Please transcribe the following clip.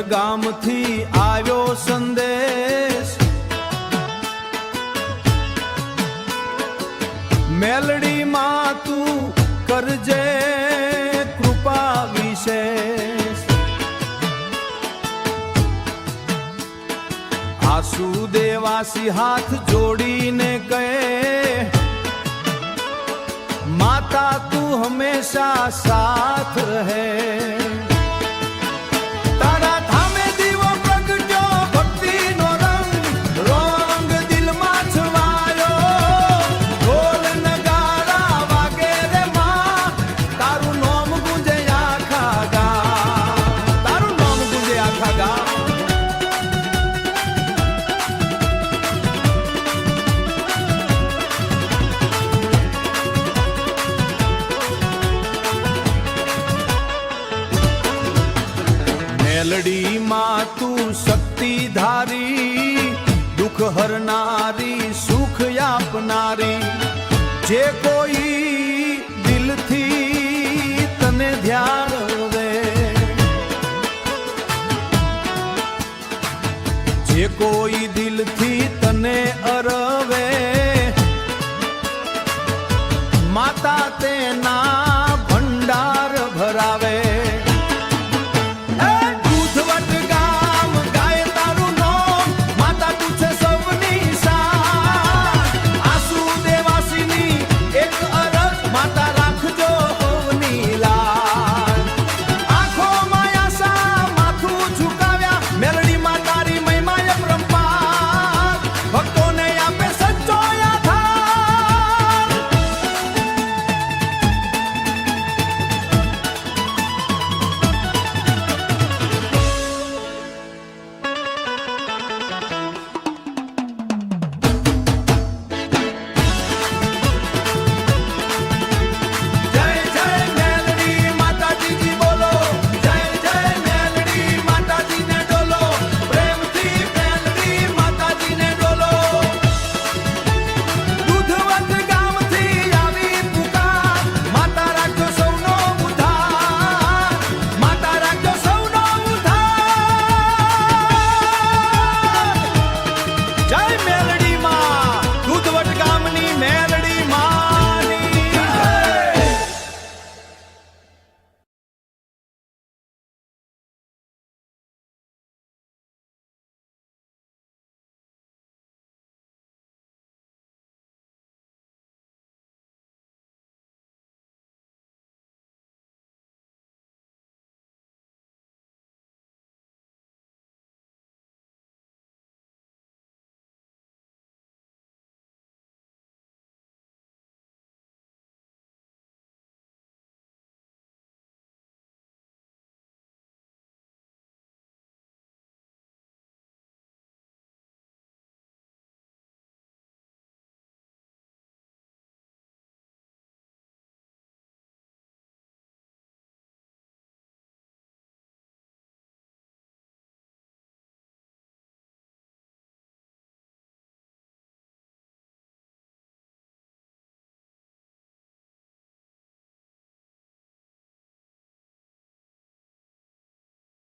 ગામથી આવ્યો સંદેશ, મેલડીમાં તું કરજે કૃપા વિશેષ. આસુદેવાસી હાથ જોડીને કહે, માતા તું હંમેશા સાથ રહે. તારા ધામે દીવો પ્રગટ્યો ભક્તિનો રંગ, રોંગ દિલમાં છવાયો. ઢોલ નગારા વાગે રે માં, તારું નામ ગુંજે આખા ગામ, તારું નામ ગુંજે આખા ગામ. મેલડીમાં તું શક્તિ ધારી, દુઃખ હરનારી, સુખ આપનારી. જે કોઈ દિલથી તને ધ્યાવે, જે કોઈ દિલથી